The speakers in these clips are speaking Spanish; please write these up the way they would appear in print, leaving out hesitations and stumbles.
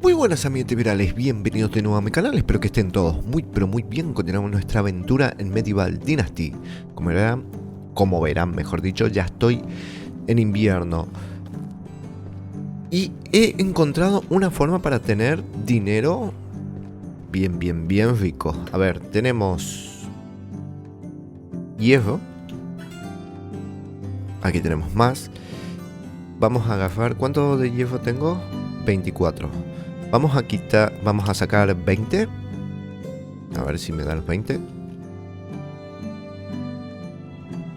Muy buenas amigos virales, bienvenidos de nuevo a mi canal, espero que estén todos muy pero muy bien. Continuamos nuestra aventura en Medieval Dynasty. Como verán, mejor dicho, ya estoy en invierno. Y he encontrado una forma para tener dinero bien rico. A ver, tenemos hierro. Aquí tenemos más. Vamos a agarrar, ¿cuánto de hierro tengo? 24. Vamos a sacar 20. A ver si me da los 20.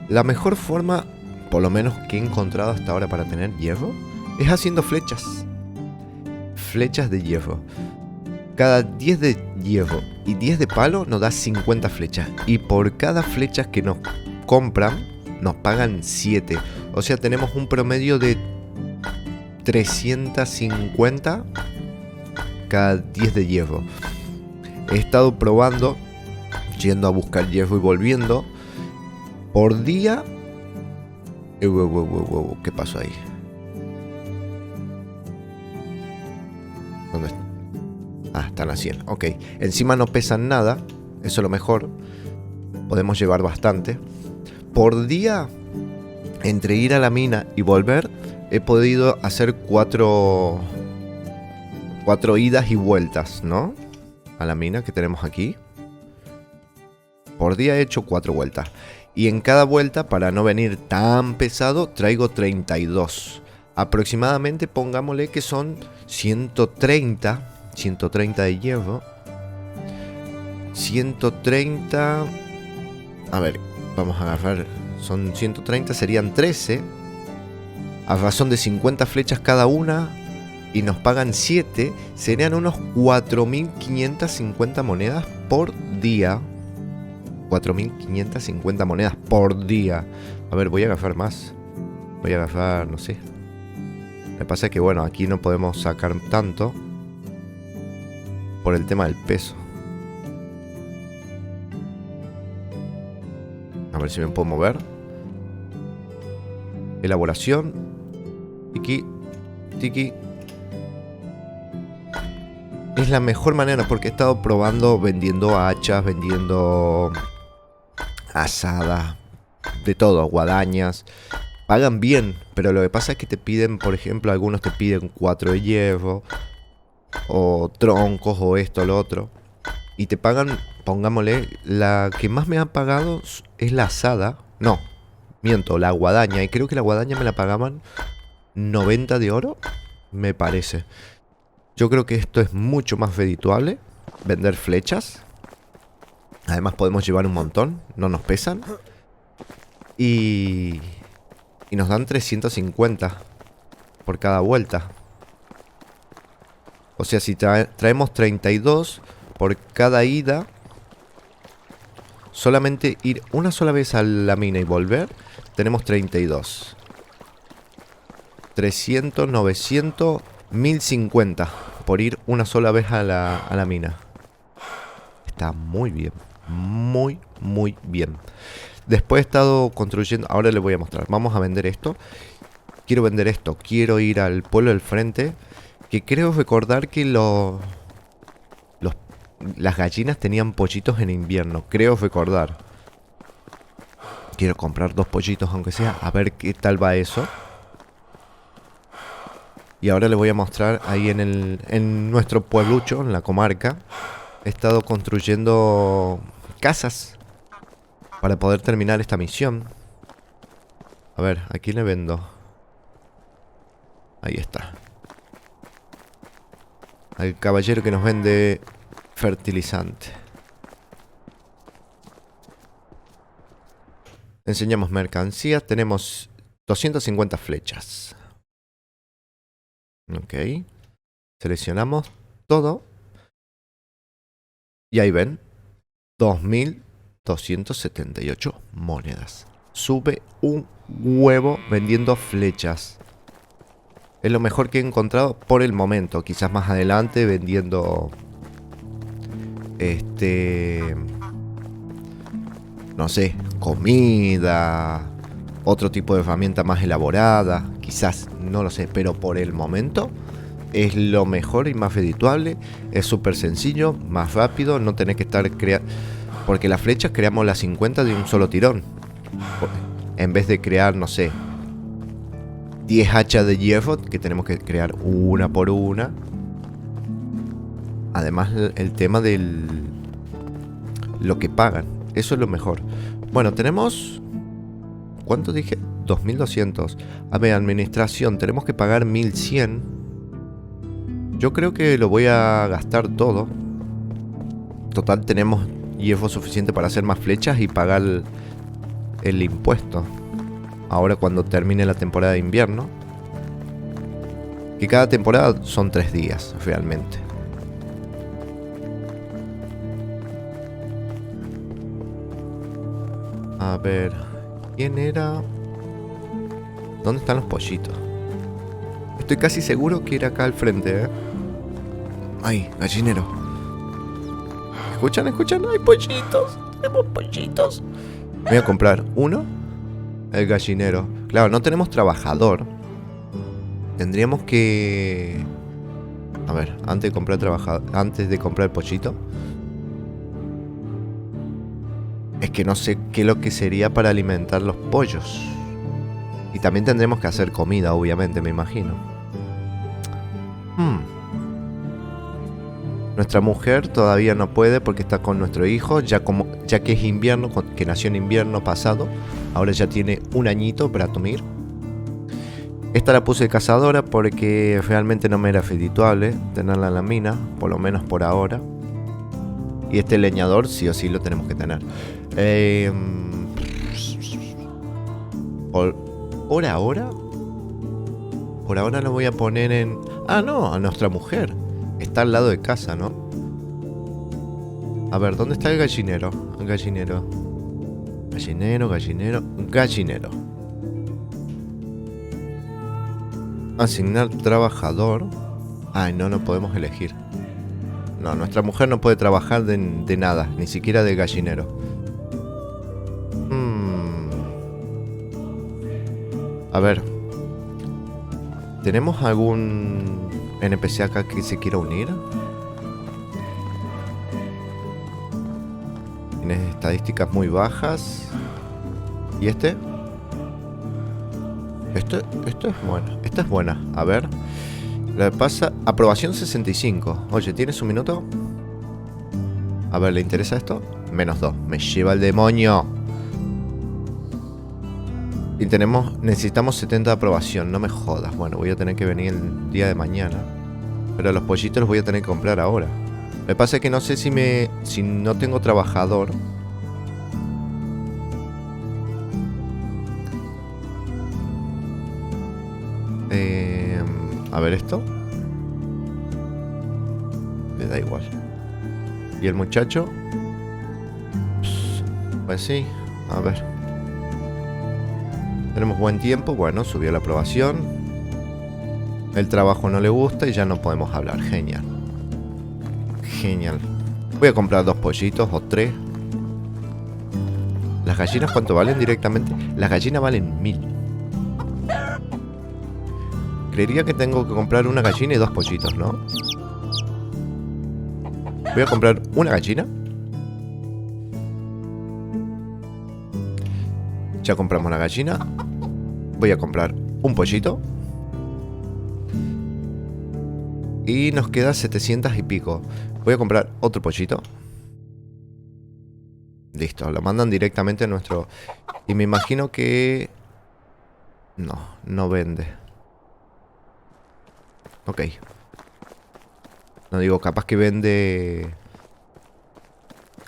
La mejor forma, por lo menos que he encontrado hasta ahora para tener hierro, es haciendo flechas. Flechas de hierro. Cada 10 de hierro y 10 de palo nos da 50 flechas. Y por cada flecha que nos compran, nos pagan 7. O sea, tenemos un promedio de 350 cada 10 de hierro. He estado probando, yendo a buscar hierro y volviendo. Por día... ¿Qué pasó ahí? ¿Dónde está? Ah, están a 100. Ok. Encima no pesan nada. Eso es lo mejor. Podemos llevar bastante. Por día, entre ir a la mina y volver, he podido hacer 4 idas y vueltas, ¿no? A la mina que tenemos aquí. Por día he hecho 4 vueltas. Y en cada vuelta, para no venir tan pesado, traigo 32. Aproximadamente, pongámosle que son 130 de hierro. 130... A ver, vamos a agarrar... Son 130, serían 13. A razón de 50 flechas cada una. Y nos pagan 7. Serían unos 4.550 monedas por día. 4.550 monedas por día. A ver, voy a agarrar más. Voy a agarrar, no sé. Me pasa que, bueno, aquí no podemos sacar tanto por el tema del peso. A ver si me puedo mover. Elaboración. Tiki. Tiki. Es la mejor manera porque he estado probando vendiendo hachas, vendiendo asadas, de todo, guadañas. Pagan bien, pero lo que pasa es que te piden, por ejemplo, algunos te piden 4 de hierro, o troncos, o esto, lo otro. Y te pagan, pongámosle, la que más me han pagado es la asada. No, miento, la guadaña. Y creo que la guadaña me la pagaban 90 de oro, me parece. Yo creo que esto es mucho más redituable. Vender flechas. Además podemos llevar un montón. No nos pesan. Y nos dan 350 por cada vuelta. O sea, si traemos 32 por cada ida, solamente ir una sola vez a la mina y volver, tenemos 32. 300, 900... 1050 por ir una sola vez a la mina. Está muy bien. Muy bien. Después he estado construyendo. Ahora les voy a mostrar. Vamos a vender esto. Quiero vender esto. Quiero ir al pueblo del frente. Que creo recordar que las gallinas tenían pollitos en invierno. Creo recordar. Quiero comprar 2 pollitos aunque sea. A ver qué tal va eso. Y ahora les voy a mostrar ahí en nuestro pueblucho, en la comarca. He estado construyendo casas para poder terminar esta misión. A ver, ¿a quién le vendo? Ahí está. Al caballero que nos vende fertilizante. Enseñamos mercancías. Tenemos 250 flechas. Ok. Seleccionamos todo. Y ahí ven. 2.278 monedas. Sube un huevo vendiendo flechas. Es lo mejor que he encontrado por el momento. Quizás más adelante vendiendo... no sé, comida... Otro tipo de herramienta más elaborada. Quizás, no lo sé. Pero por el momento Es lo mejor y más redituable. Es súper sencillo, más rápido. No tenés que estar creando... Porque las flechas creamos las 50 de un solo tirón. En vez de crear, no sé, 10 hachas de hierro, que tenemos que crear una por una. Además, el tema del... lo que pagan. Eso es lo mejor. Bueno, tenemos... ¿Cuánto dije? 2200. A ver, administración. Tenemos que pagar 1100. Yo creo que lo voy a gastar todo. Total, tenemos hierro suficiente para hacer más flechas y pagar el impuesto. Ahora cuando termine la temporada de invierno. Que cada temporada son 3 días, realmente. A ver... ¿Quién era? ¿Dónde están los pollitos? Estoy casi seguro que era acá al frente, ¿eh? Ay, gallinero. ¿Escuchan? ¿Escuchan? ¡Hay pollitos! ¡Tenemos pollitos! Voy a comprar uno. El gallinero. Claro, no tenemos trabajador. Tendríamos que... A ver, antes de comprar trabajador... Antes de comprar el pollito... Es que no sé qué es lo que sería para alimentar los pollos. Y también tendremos que hacer comida, obviamente, me imagino. Nuestra mujer todavía no puede porque está con nuestro hijo, ya que es invierno, que nació en invierno pasado. Ahora ya tiene un añito, Bratomir. Esta la puse de cazadora porque realmente no me era redituable tenerla en la mina, por lo menos por ahora. Y este leñador sí o sí lo tenemos que tener. Por ahora lo voy a poner en... Ah, no, a nuestra mujer. Está al lado de casa, ¿no? A ver, ¿dónde está el gallinero? El gallinero. Gallinero. Asignar trabajador. Ay, no podemos elegir. No, nuestra mujer no puede trabajar de nada, ni siquiera de gallinero. A ver. ¿Tenemos algún NPC acá que se quiera unir? Tienes estadísticas muy bajas. ¿Y este? Esto es bueno. Esta es buena. A ver. Le pasa... Aprobación 65. Oye, ¿tienes un minuto? A ver, ¿le interesa esto? -2. Me lleva el demonio. Y necesitamos 70 de aprobación. No me jodas. Bueno, voy a tener que venir el día de mañana. Pero los pollitos los voy a tener que comprar ahora. Me pasa que no sé si no tengo trabajador. A ver esto. Me da igual. ¿Y el muchacho? Pues sí. A ver. Tenemos buen tiempo. Bueno, subió la aprobación. El trabajo no le gusta y ya no podemos hablar. Genial. Genial. Voy a comprar 2 pollitos o 3. ¿Las gallinas cuánto valen directamente? Las gallinas valen 1000. Creería que tengo que comprar una gallina y 2 pollitos, ¿no? Voy a comprar una gallina. Ya compramos la gallina. Voy a comprar un pollito. Y nos queda 700 y pico. Voy a comprar otro pollito. Listo, lo mandan directamente a nuestro... Y me imagino que... No vende. Ok. No digo, capaz que vende...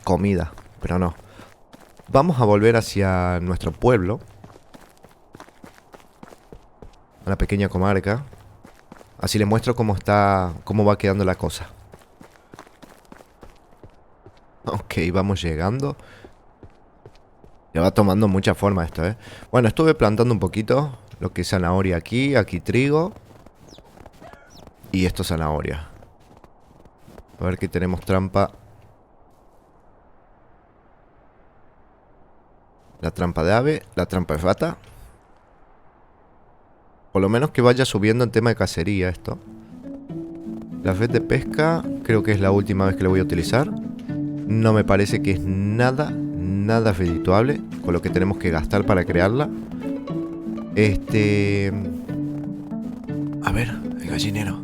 comida, pero no. Vamos a volver hacia nuestro pueblo. A la pequeña comarca. Así les muestro cómo va quedando la cosa. Ok, vamos llegando. Ya va tomando mucha forma esto, ¿eh? Bueno, estuve plantando un poquito. Lo que es zanahoria aquí trigo. Y esto zanahoria. A ver que tenemos trampa. La trampa de ave, la trampa de rata. Por lo menos que vaya subiendo en tema de cacería esto. La red de pesca creo que es la última vez que la voy a utilizar. No me parece que es nada redituable con lo que tenemos que gastar para crearla. A ver, el gallinero.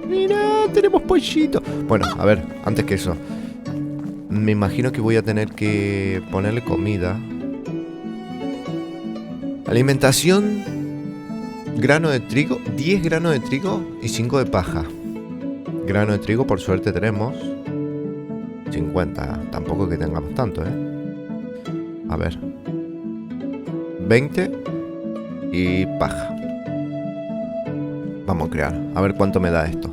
Mira, tenemos pollito. Bueno, a ver, antes que eso, me imagino que voy a tener que ponerle comida. Alimentación. Grano de trigo, 10 granos de trigo y 5 de paja. Grano de trigo por suerte tenemos 50, tampoco que tengamos tanto, A ver, 20 y paja. Vamos a crear, a ver cuánto me da esto.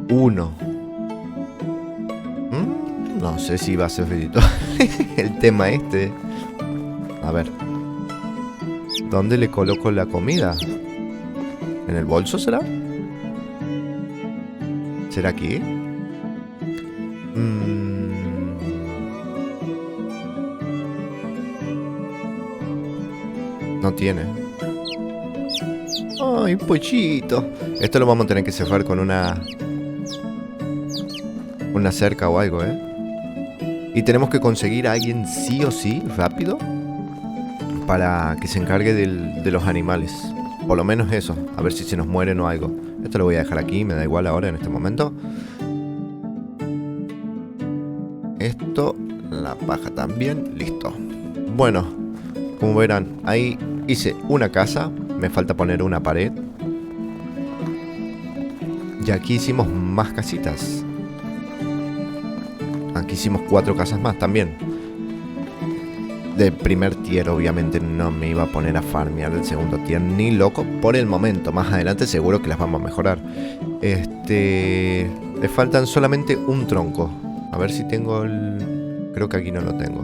Uno. No sé si va a ser finito el tema este. A ver, ¿dónde le coloco la comida? ¿En el bolso será? ¿Será aquí? No tiene. Ay, pollito. Esto lo vamos a tener que cejar con una cerca o algo, Y tenemos que conseguir a alguien sí o sí, rápido, para que se encargue de los animales. Por lo menos eso, a ver si se nos mueren o algo. Esto lo voy a dejar aquí, me da igual ahora en este momento. Esto, la paja también, listo. Bueno, como verán, ahí hice una casa, me falta poner una pared. Y aquí hicimos más casitas. Aquí hicimos 4 casas más también. De primer tier, obviamente no me iba a poner a farmear del segundo tier ni loco por el momento. Más adelante seguro que las vamos a mejorar. Le faltan solamente un tronco. A ver si tengo el... Creo que aquí no lo tengo.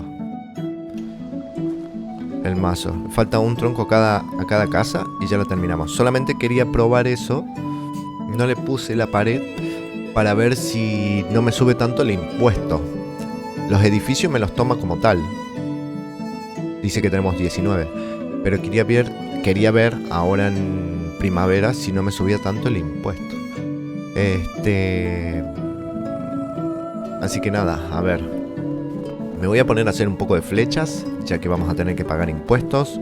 El mazo. Falta un tronco a cada casa y ya lo terminamos. Solamente quería probar eso. No le puse la pared para ver si no me sube tanto el impuesto. Los edificios me los toma como tal. Dice que tenemos 19. Pero quería ver ahora en primavera si no me subía tanto el impuesto. Así que nada, a ver. Me voy a poner a hacer un poco de flechas, ya que vamos a tener que pagar impuestos.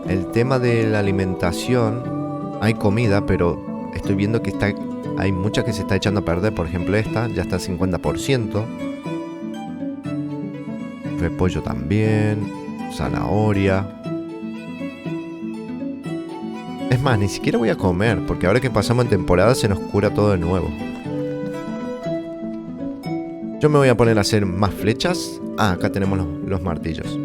El tema de la alimentación, hay comida, pero estoy viendo que hay mucha que se está echando a perder. Por ejemplo esta, ya está al 50%. Repollo también, zanahoria. Es más, ni siquiera voy a comer, porque ahora que pasamos en temporada se nos cura todo de nuevo. Yo me voy a poner a hacer más flechas. Ah, acá tenemos los martillos.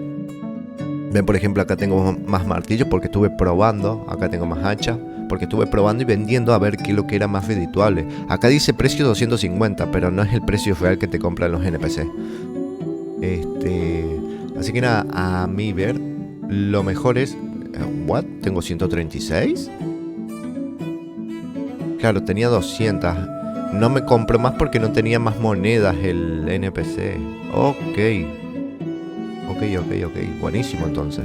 Ven, por ejemplo, acá tengo más martillos porque estuve probando. Acá tengo más hacha porque estuve probando y vendiendo a ver qué es lo que era más redituable. Acá dice precio 250, pero no es el precio real que te compran los NPC. Así que nada, a mi ver, lo mejor es... ¿What? ¿Tengo 136? Claro, tenía 200. No me compró más porque no tenía más monedas el NPC. Ok. Buenísimo entonces.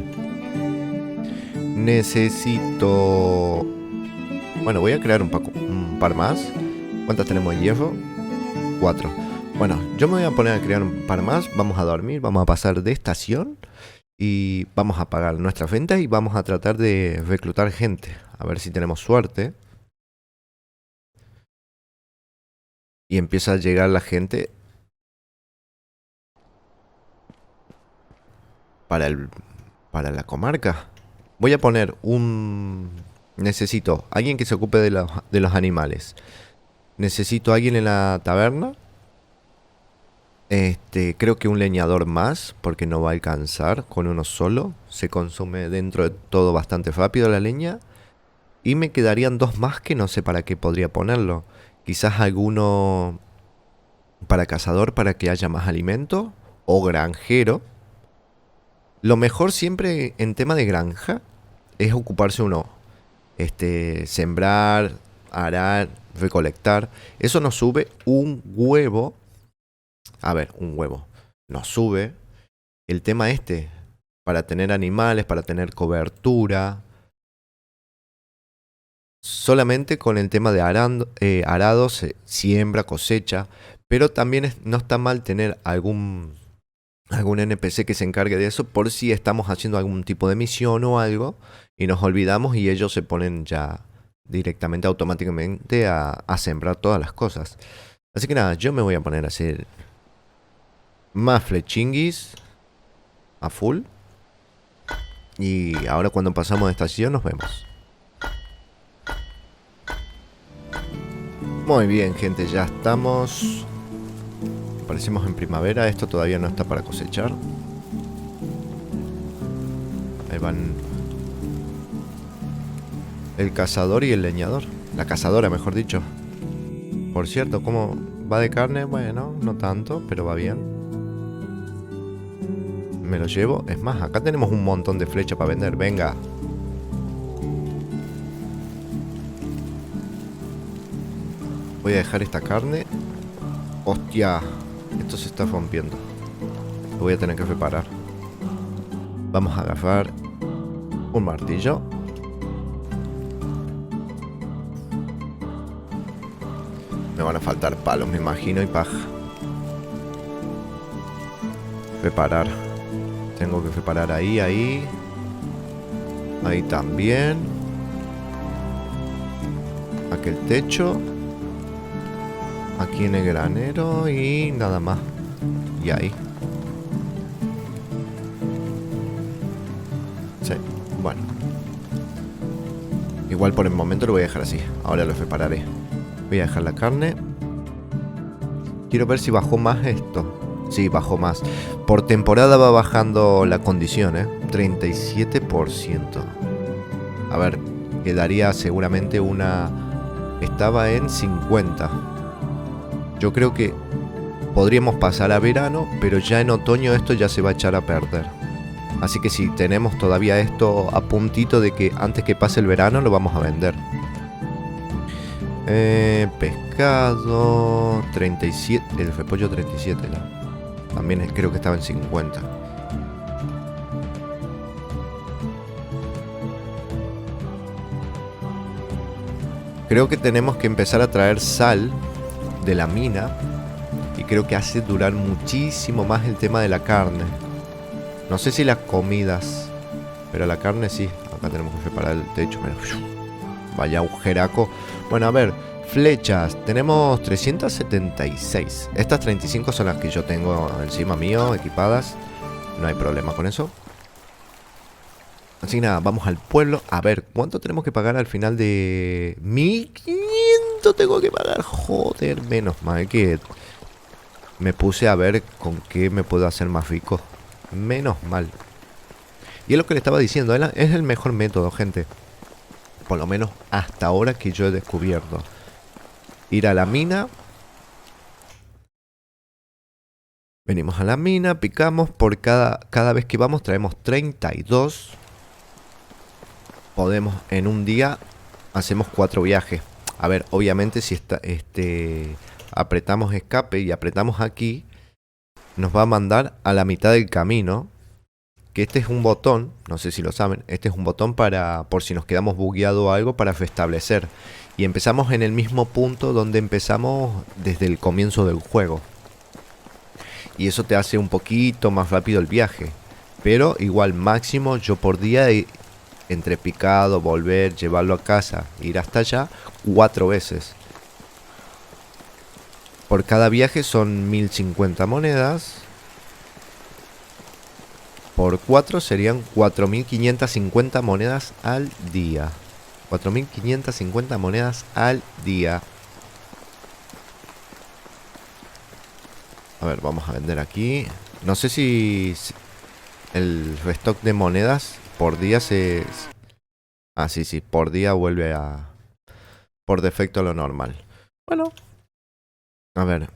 Necesito... Bueno, voy a crear un par más. ¿Cuántas tenemos de hierro? 4. Bueno, yo me voy a poner a crear un par más. Vamos a dormir, vamos a pasar de estación. Y vamos a pagar nuestras ventas y vamos a tratar de reclutar gente. A ver si tenemos suerte. Y empieza a llegar la gente para la comarca. Voy a poner necesito alguien que se ocupe de los animales. Necesito alguien en la taberna. Creo que un leñador más, porque no va a alcanzar con uno solo. Se consume dentro de todo bastante rápido la leña. Y me quedarían 2 más que no sé para qué podría ponerlo. Quizás alguno para cazador para que haya más alimento. O granjero. Lo mejor siempre en tema de granja es ocuparse uno. Sembrar, arar, recolectar. Eso nos sube un huevo. A ver, un huevo. Nos sube el tema para tener animales, para tener cobertura. Solamente con el tema de arado se siembra, cosecha, pero también no está mal tener algún NPC que se encargue de eso por si estamos haciendo algún tipo de misión o algo y nos olvidamos y ellos se ponen ya directamente, automáticamente a sembrar todas las cosas. Así que nada, yo me voy a poner a hacer más flechinguis a full. Y ahora cuando pasamos de estación nos vemos. Muy bien, gente, ya estamos. Aparecemos en primavera. Esto todavía no está para cosechar. Ahí van el cazador y el leñador. La cazadora, mejor dicho. Por cierto, ¿cómo va de carne? Bueno, no tanto, pero va bien. Me lo llevo. Es más, acá tenemos un montón de flechas para vender. Venga. Voy a dejar esta carne. Hostia. Esto se está rompiendo. Lo voy a tener que reparar. Vamos a agarrar un martillo. Me van a faltar palos, me imagino, y paja. Reparar. Tengo que reparar ahí, ahí. Ahí también. Aquel techo. Aquí en el granero y nada más. Y ahí. Sí, bueno. Igual por el momento lo voy a dejar así. Ahora lo repararé. Voy a dejar la carne. Quiero ver si bajó más esto. Sí, bajó más. Por temporada va bajando la condición, 37%. A ver, quedaría seguramente una... Estaba en 50. Yo creo que podríamos pasar a verano, pero ya en otoño esto ya se va a echar a perder. Así que si tenemos todavía esto a puntito de que antes que pase el verano lo vamos a vender. Pescado 37. El repollo 37 ya. También creo que estaba en 50. Creo que tenemos que empezar a traer sal de la mina. Y creo que hace durar muchísimo más el tema de la carne. No sé si las comidas, pero la carne sí. Acá tenemos que preparar el techo. Vaya agujeraco. Bueno, a ver, flechas. Tenemos 376. Estas 35 son las que yo tengo encima mío, equipadas. No hay problema con eso. Así que nada, vamos al pueblo. A ver, ¿cuánto tenemos que pagar al final de... 1500 tengo que pagar. Joder, menos mal que me puse a ver con qué me puedo hacer más rico. Menos mal. Y es lo que le estaba diciendo, es el mejor método, gente. Por lo menos hasta ahora que yo he descubierto. Ir a la mina. Venimos a la mina, picamos. Por cada vez que vamos traemos 32. Podemos en un día hacemos 4 viajes. A ver, obviamente si apretamos escape y apretamos aquí, nos va a mandar a la mitad del camino. Que este es un botón, no sé si lo saben, este es un botón para, por si nos quedamos bugueado o algo, para restablecer. Y empezamos en el mismo punto donde empezamos desde el comienzo del juego. Y eso te hace un poquito más rápido el viaje. Pero igual máximo yo por día, entre picado, volver, llevarlo a casa, ir hasta allá, 4 veces. Por cada viaje son 1050 monedas. Por 4 serían 4550 monedas al día. 4550 monedas al día. A ver, vamos a vender aquí. No sé si el restock de monedas por día se... Ah, sí, sí, por día vuelve a... Por defecto a lo normal. Bueno. A ver.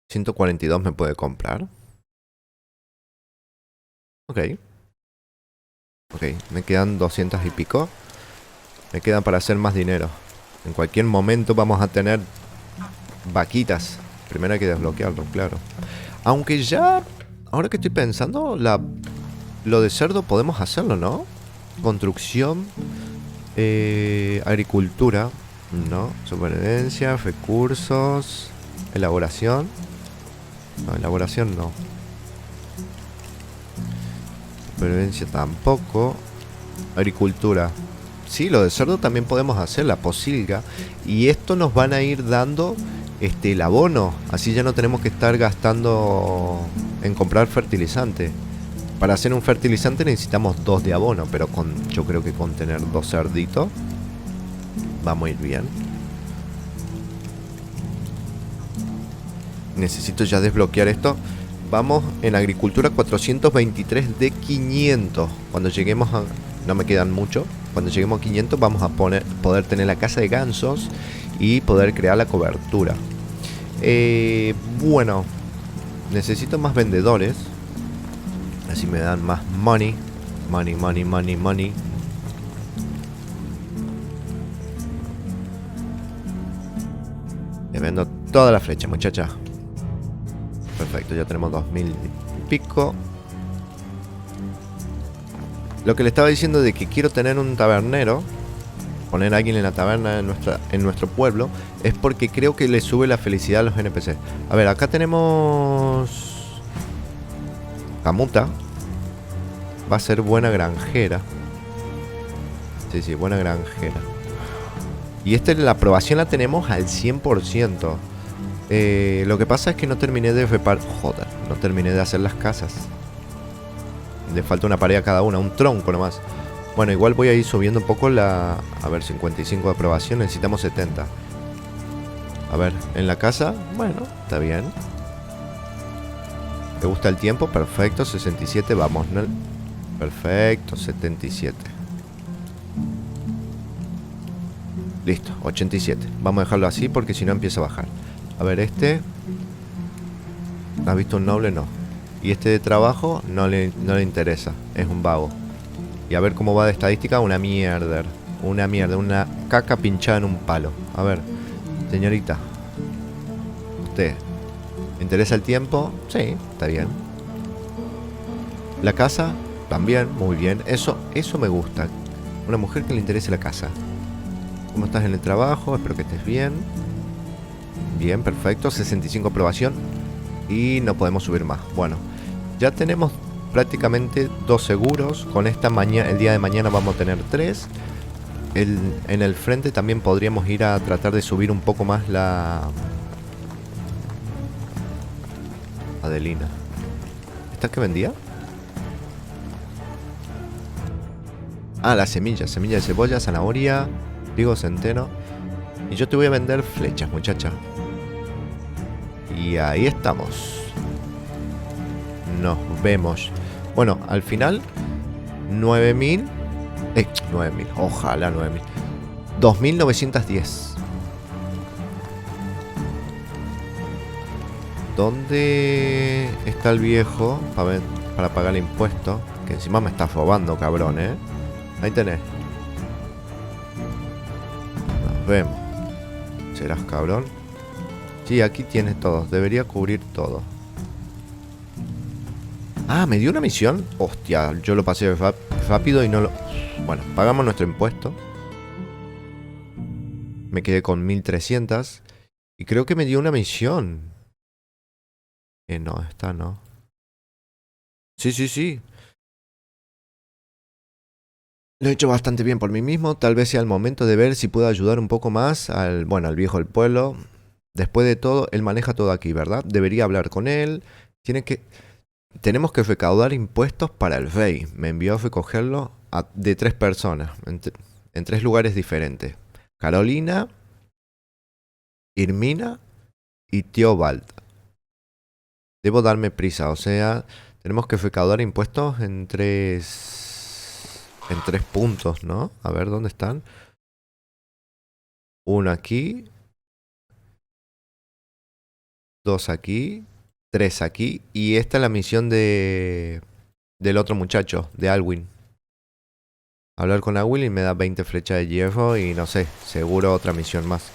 142 me puede comprar. Ok. Ok, me quedan 200 y pico. Me quedan para hacer más dinero. En cualquier momento vamos a tener vaquitas. Primero hay que desbloquearlo, claro. Aunque ya, ahora que estoy pensando, lo de cerdo podemos hacerlo, ¿no? Construcción, agricultura, ¿no? Supervivencia, recursos, elaboración. No, elaboración no. Supervivencia tampoco. Agricultura. Sí, lo de cerdo también podemos hacer, la posilga. Y esto nos van a ir dando el abono. Así ya no tenemos que estar gastando en comprar fertilizante. Para hacer un fertilizante necesitamos 2 de abono, pero yo creo que con tener 2 cerditos vamos a ir bien. Necesito ya desbloquear esto. Vamos en agricultura 423 de 500. Cuando lleguemos a... No me quedan mucho. Cuando lleguemos a 500 vamos a poder tener la casa de gansos y poder crear la cobertura. Bueno, necesito más vendedores. Así me dan más money. Money, money, money, money. Le vendo toda la flecha, muchacha. Perfecto, ya tenemos 2000 y pico. Lo que le estaba diciendo de que quiero tener un tabernero, poner a alguien en la taberna en nuestro pueblo, es porque creo que le sube la felicidad a los NPC. A ver, acá tenemos... Camuta. Va a ser buena granjera. Sí, sí, buena granjera. Y la aprobación la tenemos al 100%. Lo que pasa es que no terminé de reparar... Joder, no terminé de hacer las casas. Le falta una pared a cada una, un tronco nomás. Bueno, igual voy a ir subiendo un poco la... A ver, 55 de aprobación, necesitamos 70. A ver, en la casa, bueno, está bien. ¿Te gusta el tiempo? Perfecto, 67, vamos, ¿no? Perfecto, 77. Listo, 87. Vamos a dejarlo así porque si no empieza a bajar. A ver, ¿has visto un noble? No. Y este de trabajo no le interesa. Es un vago. Y a ver cómo va de estadística. Una mierda. Una mierda. Una caca pinchada en un palo. A ver, señorita. ¿Usted le interesa el tiempo? Sí, está bien. La casa, también, muy bien. Eso me gusta. Una mujer que le interese la casa. ¿Cómo estás en el trabajo? Espero que estés bien. Bien, perfecto. 65 aprobación. Y no podemos subir más. Bueno, ya tenemos prácticamente 2 seguros. Con esta mañana, el día de mañana vamos a tener 3. En el frente también podríamos ir a tratar de subir un poco más la... Adelina. ¿Esta que vendía? Ah, la semilla. Semilla de cebolla, zanahoria, trigo, centeno. Y yo te voy a vender flechas, muchacha. Y ahí estamos. Nos vemos. Bueno, al final 9000. 9000. Ojalá 9000. 2910. ¿Dónde está el viejo para pagar el impuesto? Que encima me está robando, cabrón, ¿eh? Ahí tenés. Nos vemos. ¿Serás cabrón? Sí, aquí tienes todo. Debería cubrir todo. Ah, ¿me dio una misión? Hostia, yo lo pasé rápido y no lo... Bueno, pagamos nuestro impuesto. Me quedé con 1300. Y creo que me dio una misión. No, esta no. Sí, sí, sí. Lo he hecho bastante bien por mí mismo. Tal vez sea el momento de ver si puedo ayudar un poco más al viejo del pueblo. Después de todo, él maneja todo aquí, ¿verdad? Debería hablar con él. Tenemos que recaudar impuestos para el rey. Me envió a recogerlo de 3 personas. En 3 lugares diferentes. Carolina, Irmina y Teobald. Debo darme prisa, o sea, tenemos que recaudar impuestos en 3 puntos, ¿no? A ver, ¿dónde están? Uno aquí. 2 aquí. 3 aquí. Y esta es la misión del otro muchacho, de Alwyn. Hablar con Alwyn y me da 20 flechas de hierro y no sé, seguro otra misión más.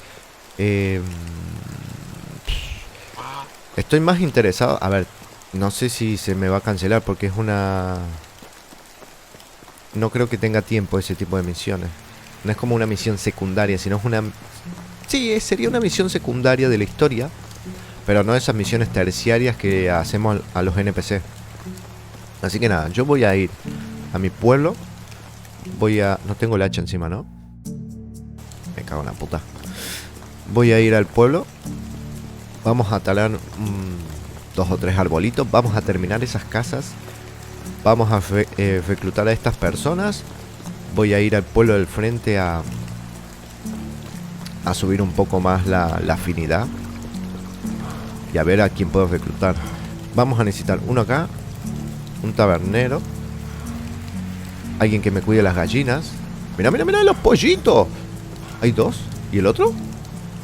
Estoy más interesado. A ver, No sé si se me va a cancelar porque es una... No creo que tenga tiempo ese tipo de misiones. No es como una misión secundaria, sino es una... Sí, sería una misión secundaria de la historia, pero no esas misiones terciarias que hacemos a los NPC. Así que nada, yo voy a ir a mi pueblo. Voy a... No tengo el hacha encima, ¿no? Me cago en la puta. Voy a ir al pueblo. Vamos a talar 2 o 3 arbolitos. Vamos a terminar esas casas. Vamos a reclutar a estas personas. Voy a ir al pueblo del frente a subir un poco más la afinidad. Y a ver a quién puedo reclutar. Vamos a necesitar uno acá. Un tabernero. Alguien que me cuide las gallinas. Mira, mira, mira los pollitos. Hay 2. ¿Y el otro?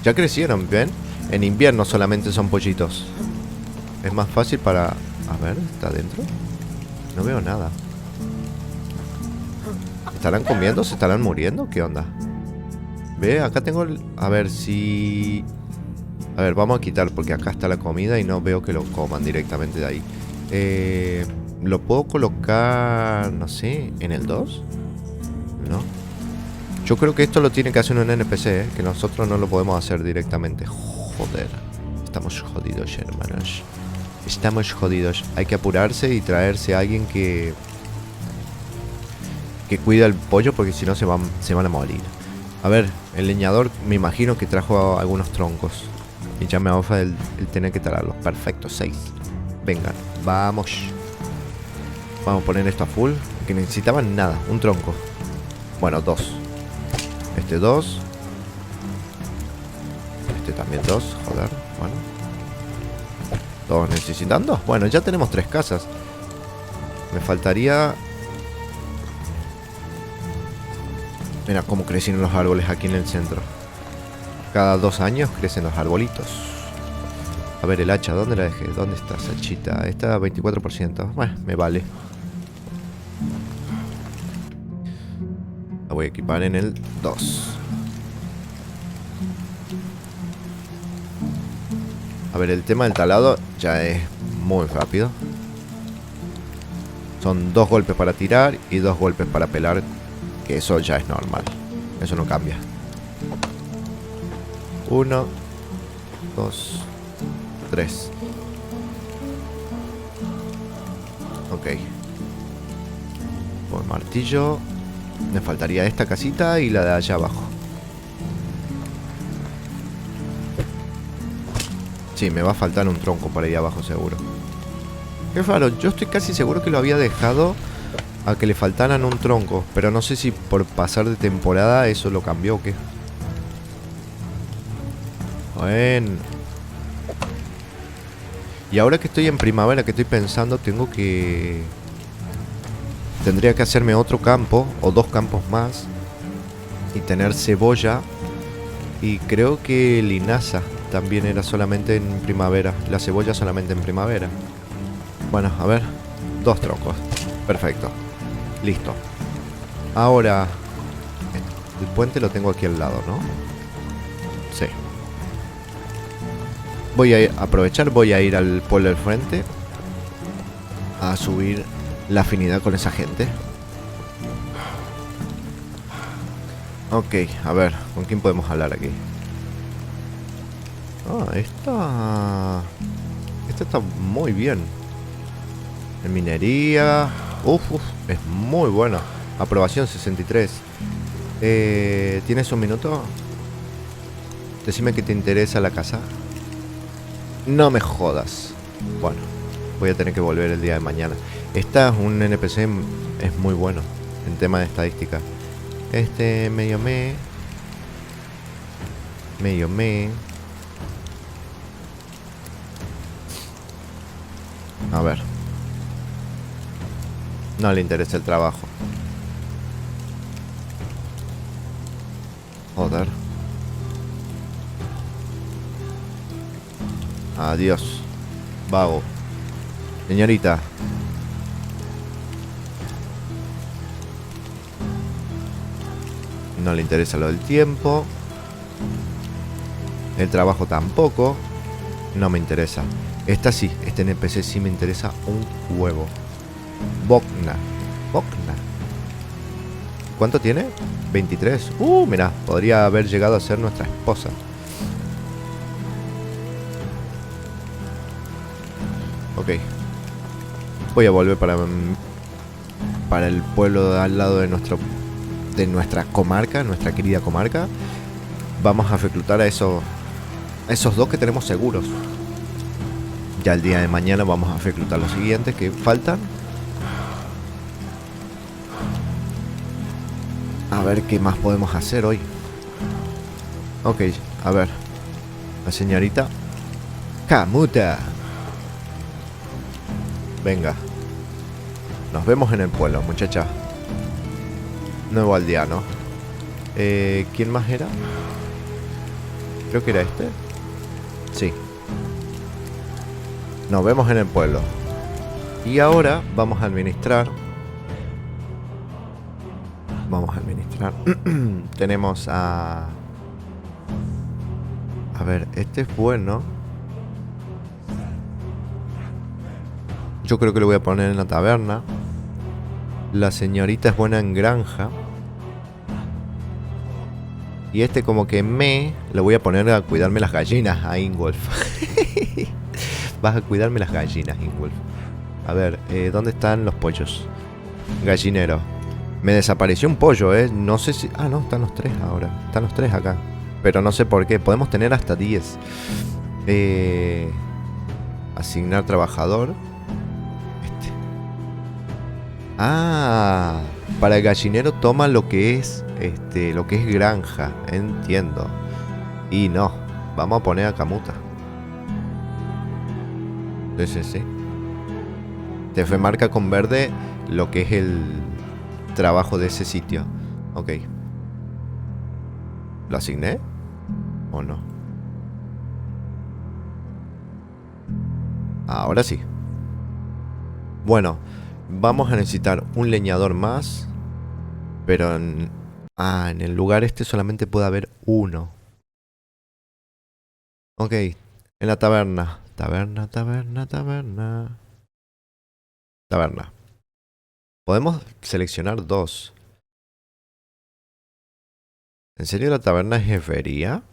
Ya crecieron, ¿ven? En invierno solamente son pollitos. Es más fácil para... A ver, ¿está adentro? No veo nada. ¿Estarán comiendo? ¿Se estarán muriendo? ¿Qué onda? Ve, acá tengo el... A ver si... A ver, vamos a quitar porque acá está la comida y no veo que lo coman directamente de ahí. ¿Lo puedo colocar, no sé, en el 2? ¿No? Yo creo que esto lo tiene que hacer un NPC, que nosotros no lo podemos hacer directamente. Joder. Estamos jodidos, hermanos. Estamos jodidos. Hay que apurarse y traerse a alguien que cuida el pollo porque si no se van a morir. A ver, el leñador me imagino que trajo algunos troncos. Y ya me ahorra el tener que talarlos. Perfecto, 6. Vengan, vamos. Vamos a poner esto a full. Que necesitaban nada, un tronco. Bueno, 2. Este 2. Este también 2, joder, bueno. ¿Todos necesitan 2? Bueno, ya tenemos 3 casas. Me faltaría... Mira cómo crecen los árboles aquí en el centro. Cada 2 años crecen los arbolitos. A ver, el hacha, ¿dónde la dejé? ¿Dónde está esa hachita? Está a 24%. Bueno, me vale. La voy a equipar en el 2. A ver, el tema del talado ya es muy rápido. Son 2 golpes para tirar y 2 golpes para pelar. Que eso ya es normal. Eso no cambia. 1, 2, 3. Ok. Con martillo. Me faltaría esta casita y la de allá abajo. Sí, me va a faltar un tronco por ahí abajo seguro. Qué raro, yo estoy casi seguro que lo había dejado a que le faltaran un tronco. Pero no sé si por pasar de temporada eso lo cambió o qué. Bueno. Y ahora que estoy en primavera, que estoy pensando, tendría que hacerme otro campo o 2 campos más. Y tener cebolla. Y creo que linaza también era solamente en primavera. La cebolla solamente en primavera. Bueno, a ver. 2 troncos. Perfecto. Listo. Ahora... El puente lo tengo aquí al lado, ¿no? Sí. Voy a aprovechar, voy a ir al pueblo del frente a subir la afinidad con esa gente. Ok, a ver, ¿con quién podemos hablar aquí? Ah, esta está muy bien. En minería. Uf, es muy bueno. Aprobación 63. ¿Tienes un minuto? Decime que te interesa la casa. No me jodas. Bueno, voy a tener que volver el día de mañana. Esta es un NPC, es muy bueno en tema de estadística. Este medio me. A ver. No le interesa el trabajo. Joder. Adiós. Vago. Señorita. No le interesa lo del tiempo. El trabajo tampoco. No me interesa. Esta sí, este NPC sí me interesa un huevo. Bogna. Bogna. ¿Cuánto tiene? 23. Mira, podría haber llegado a ser nuestra esposa. Ok. Voy a volver para el pueblo de al lado de nuestra comarca, nuestra querida comarca. Vamos a reclutar a esos dos que tenemos seguros. Ya el día de mañana vamos a reclutar los siguientes que faltan. A ver qué más podemos hacer hoy. Ok, a ver. La señorita Kamuta. Venga. Nos vemos en el pueblo, muchacha. Nuevo aldeano. ¿Quién más era? Creo que era este. Sí. Nos vemos en el pueblo. Y ahora vamos a administrar. Tenemos a... A ver, este es bueno. Yo creo que lo voy a poner en la taberna. La señorita es buena en granja. Y este como que lo voy a poner a cuidarme las gallinas a Ingolf. Vas a cuidarme las gallinas, Ingolf. A ver, ¿dónde están los pollos? Gallinero. Me desapareció un pollo, no sé si... Ah, no, están los 3 ahora. Están los 3 acá. Pero no sé por qué. Podemos tener hasta 10. Asignar trabajador. Ah, para el gallinero toma lo que es granja, entiendo. Y no, vamos a poner a Kamuta. Sí. Te remarca con verde lo que es el trabajo de ese sitio. Ok. ¿Lo asigné? ¿O no? Ahora sí. Bueno. Vamos a necesitar un leñador más. Pero en el lugar este solamente puede haber uno. Ok. En la taberna. Taberna. Podemos seleccionar 2. ¿En serio la taberna es jefería?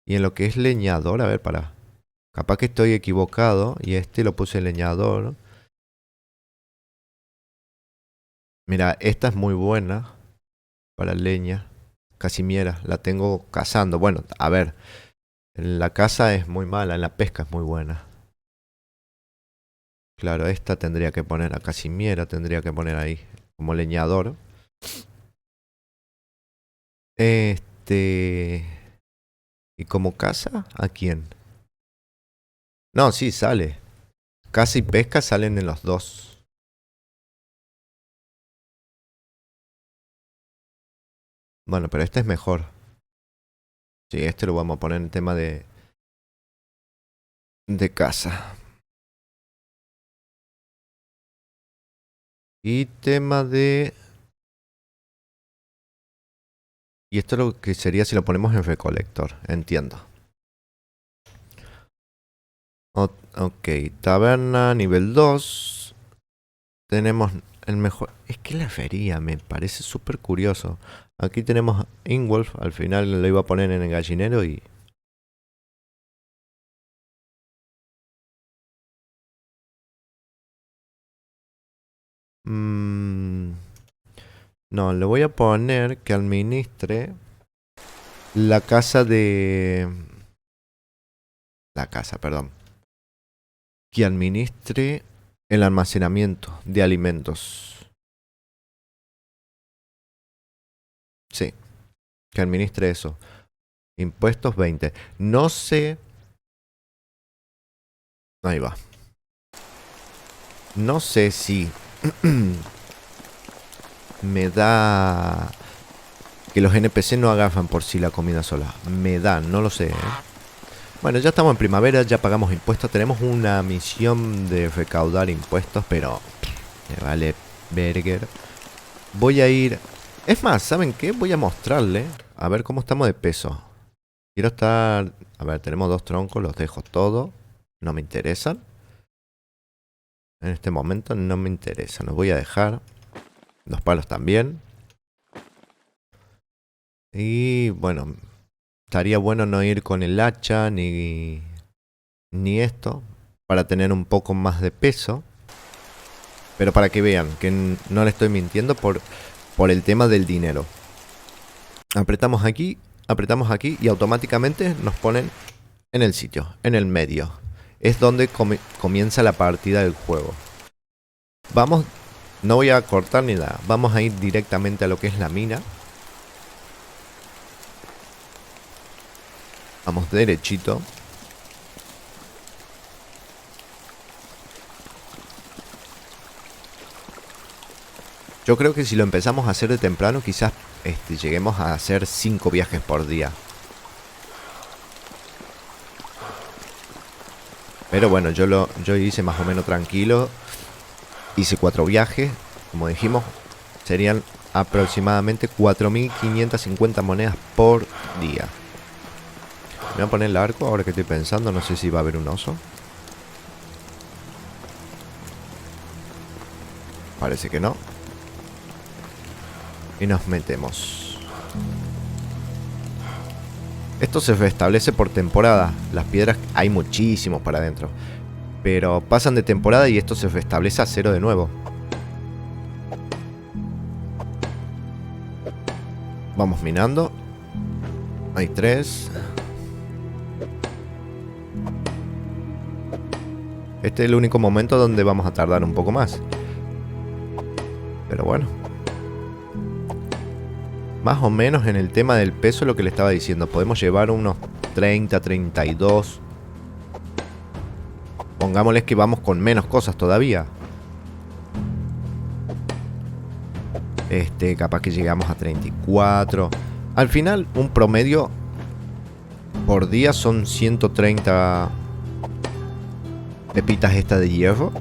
Y en lo que es leñador, a ver, para. Capaz que estoy equivocado y lo puse leñador. Mira, esta es muy buena para leña. Casimiera, la tengo cazando. Bueno, a ver. En la caza es muy mala, en la pesca es muy buena. Claro, esta tendría que poner a Casimiera, tendría que poner ahí como leñador. ¿Y como caza? ¿A quién? No, sí, sale. Caza y pesca salen en los 2. Bueno, pero este es mejor. Sí, este lo vamos a poner en tema de caza. Y tema de... Y esto lo que sería si lo ponemos en recolector. Entiendo. Ok, taberna nivel 2. Tenemos el mejor... Es que la feria me parece súper curioso. Aquí tenemos Ingolf. Al final lo iba a poner en el gallinero y... No, le voy a poner que administre la casa de... perdón. Que administre el almacenamiento de alimentos. Sí, que administre eso. Impuestos 20. No sé... Ahí va. No sé si... me da... Que los NPC no agarran por sí la comida sola. Me da, no lo sé, Bueno, ya estamos en primavera, ya pagamos impuestos. Tenemos una misión de recaudar impuestos, pero... Me vale burger. Voy a ir... Es más, ¿saben qué? Voy a mostrarle A ver cómo estamos de peso. Quiero estar... A ver, tenemos 2 troncos, los dejo todos. No me interesan. En este momento no me interesan. Los voy a dejar. Los palos también. Y bueno, estaría bueno no ir con el hacha ni esto. Para tener un poco más de peso. Pero para que vean que no le estoy mintiendo por el tema del dinero. Apretamos aquí y automáticamente nos ponen en el sitio, en el medio. Es donde comienza la partida del juego. Vamos, no voy a cortar ni nada. Vamos a ir directamente a lo que es la mina. Vamos derechito. Yo creo que si lo empezamos a hacer de temprano, quizás lleguemos a hacer 5 viajes por día. Pero bueno, yo hice más o menos tranquilo. Hice 4 viajes. Como dijimos, serían aproximadamente 4.550 monedas por día. Me voy a poner el arco ahora que estoy pensando. No sé si va a haber un oso. Parece que no. Y nos metemos. Esto se restablece por temporada. Las piedras hay muchísimos para adentro. Pero pasan de temporada y esto se restablece a 0 de nuevo. Vamos minando. Hay 3. Este es el único momento donde vamos a tardar un poco más. Pero bueno. Más o menos en el tema del peso, lo que le estaba diciendo. Podemos llevar unos 30, 32. Pongámosles que vamos con menos cosas todavía. Capaz que llegamos a 34. Al final, un promedio por día son 130 pepitas estas de hierro.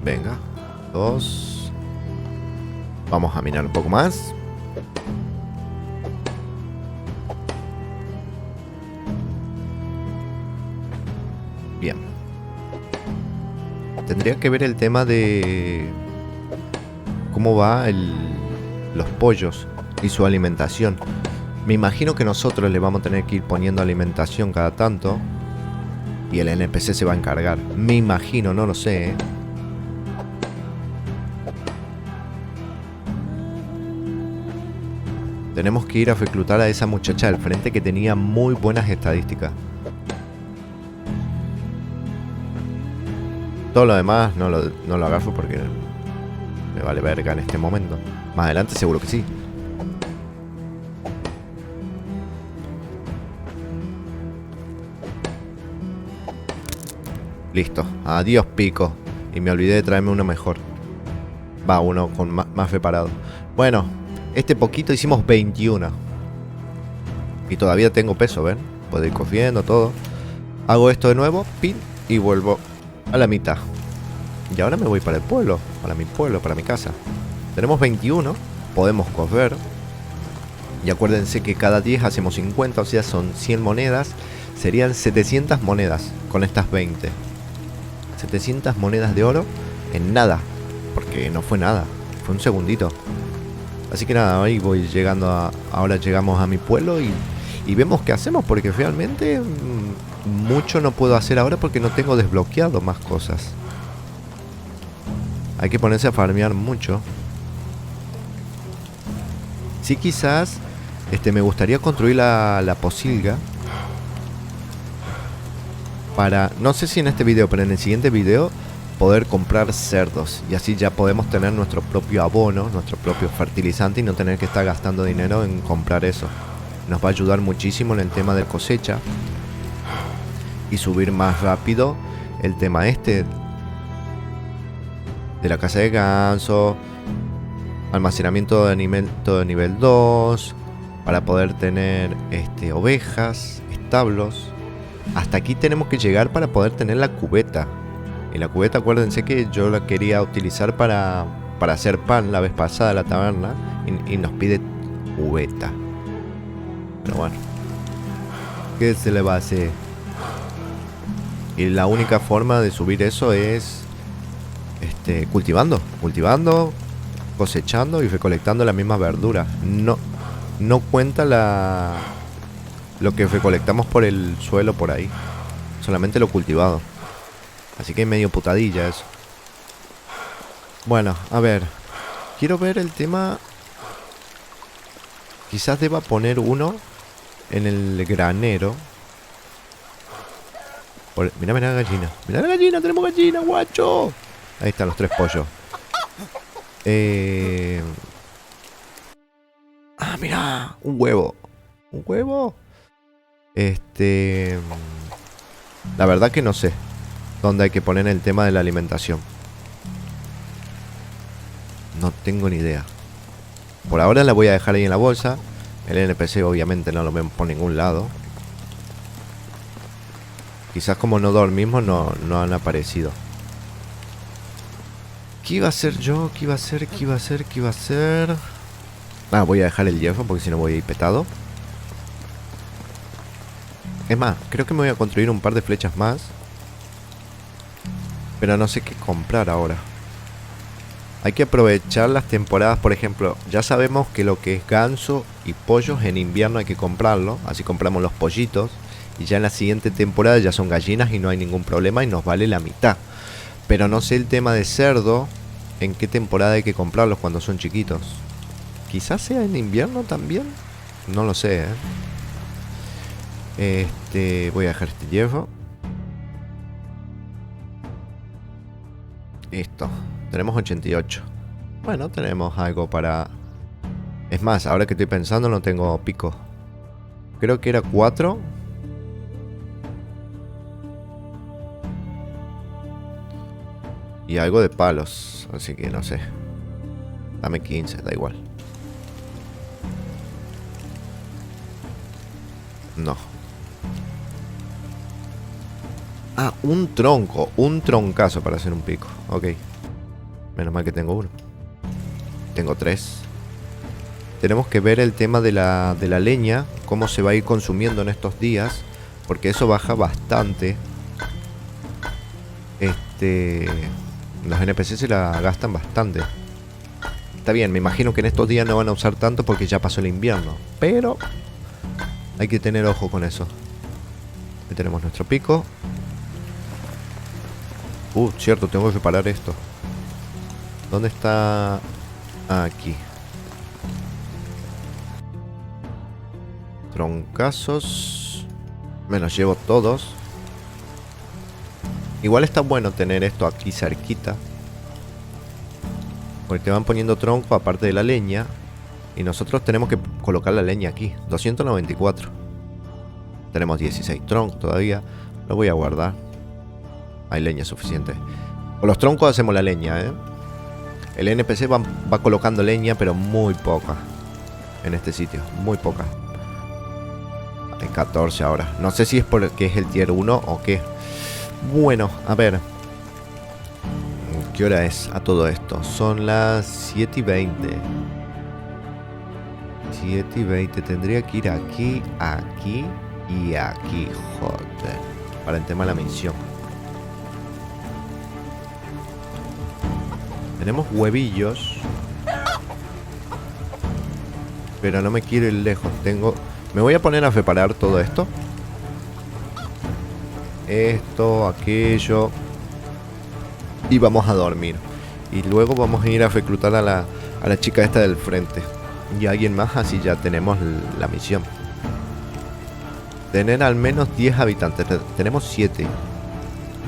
Venga, 2. Vamos a minar un poco más. Bien. Tendría que ver el tema de cómo va los pollos y su alimentación. Me imagino que nosotros le vamos a tener que ir poniendo alimentación cada tanto. Y el NPC se va a encargar. Me imagino, no lo sé, ¿eh? Tenemos que ir a reclutar a esa muchacha del frente que tenía muy buenas estadísticas. Todo lo demás no lo agarro porque me vale verga en este momento. Más adelante seguro que sí. Listo. Adiós, pico. Y me olvidé de traerme uno mejor. Va, uno con más reparado. Bueno, este poquito hicimos 21. Y todavía tengo peso, ¿ven? Puedo ir cogiendo todo. Hago esto de nuevo, pin, y vuelvo a la mitad. Y ahora me voy para el pueblo. Para mi pueblo, para mi casa. Tenemos 21. Podemos correr. Y acuérdense que cada 10 hacemos 50. O sea, son 100 monedas. Serían 700 monedas con estas 20. 700 monedas de oro en nada. Porque no fue nada. Fue un segundito. Así que nada, ahí voy llegando a... Ahora llegamos a mi pueblo y vemos qué hacemos. Porque realmente mucho no puedo hacer ahora porque no tengo desbloqueado más cosas. Hay que ponerse a farmear mucho. Sí, quizás me gustaría construir la posilga. Para, no sé si en este video, pero en el siguiente video poder comprar cerdos. Y así ya podemos tener nuestro propio abono, nuestro propio fertilizante y no tener que estar gastando dinero en comprar eso. Nos va a ayudar muchísimo en el tema de cosecha. Y subir más rápido el tema de la casa de ganso. Almacenamiento de nivel 2. Para poder tener ovejas, establos. hasta aquí tenemos que llegar para poder tener la cubeta. Y la cubeta, acuérdense que yo la quería utilizar para hacer pan la vez pasada a la taberna. Y nos pide cubeta. Pero bueno, ¿qué se le va a hacer? Y la única forma de subir eso es cultivando, cosechando y recolectando las mismas verduras. No cuenta lo que recolectamos por el suelo por ahí. Solamente lo cultivado. Así que medio putadilla eso. Bueno, a ver. Quiero ver el tema. Quizás deba poner uno en el granero. Mirá la gallina. Mirá la gallina, tenemos gallina, guacho. Ahí están los 3 pollos. Ah, mirá, un huevo. Un huevo. La verdad que no sé dónde hay que poner el tema de la alimentación. No tengo ni idea. Por ahora la voy a dejar ahí en la bolsa. El NPC obviamente no lo ven por ningún lado. Quizás como no dormimos no han aparecido. ¿Qué iba a hacer yo? ¿Qué iba a hacer? ¿Qué iba a hacer? ¿Qué iba a hacer? Ah, voy a dejar el hierro porque si no voy a ir petado. Es más, creo que me voy a construir un par de flechas más. Pero no sé qué comprar ahora. Hay que aprovechar las temporadas, por ejemplo. Ya sabemos que lo que es ganso y pollos en invierno hay que comprarlo. Así compramos los pollitos. Y ya en la siguiente temporada ya son gallinas y no hay ningún problema y nos vale la mitad. Pero no sé el tema de cerdo. ¿En qué temporada hay que comprarlos cuando son chiquitos? Quizás sea en invierno también. No lo sé, voy a dejar este hierro. Listo. Tenemos 88. Bueno, tenemos algo para... Es más, ahora que estoy pensando no tengo pico. Creo que era 4. Y algo de palos. Así que no sé. Dame 15, da igual. No. Ah, un tronco. Un troncazo para hacer un pico. Ok. Menos mal que tengo uno. Tengo 3. Tenemos que ver el tema de la leña. Cómo se va a ir consumiendo en estos días. Porque eso baja bastante. Los NPC se la gastan bastante. Está bien, me imagino que en estos días no van a usar tanto porque ya pasó el invierno. Pero hay que tener ojo con eso. Ahí tenemos nuestro pico. Cierto, tengo que reparar esto. ¿Dónde está? Aquí. Troncazos. Me los llevo todos. Igual está bueno tener esto aquí cerquita. Porque te van poniendo tronco aparte de la leña. Y nosotros tenemos que colocar la leña aquí. 294. Tenemos 16 troncos todavía. Lo voy a guardar. Hay leña suficiente. Con los troncos hacemos la leña, El NPC va colocando leña, pero muy poca. En este sitio, muy poca. Hay 14 ahora. No sé si es porque es el tier 1 o qué. Bueno, a ver. ¿Qué hora es a todo esto? Son las 7:20. 7:20. Tendría que ir aquí, aquí y aquí. Joder. Para el tema de la misión. Tenemos huevillos. Pero no me quiero ir lejos. Me voy a poner a reparar todo esto. Esto, aquello. Y vamos a dormir. Y luego vamos a ir a reclutar a la chica esta del frente. Y a alguien más, así ya tenemos la misión. Tener al menos 10 habitantes. Tenemos 7.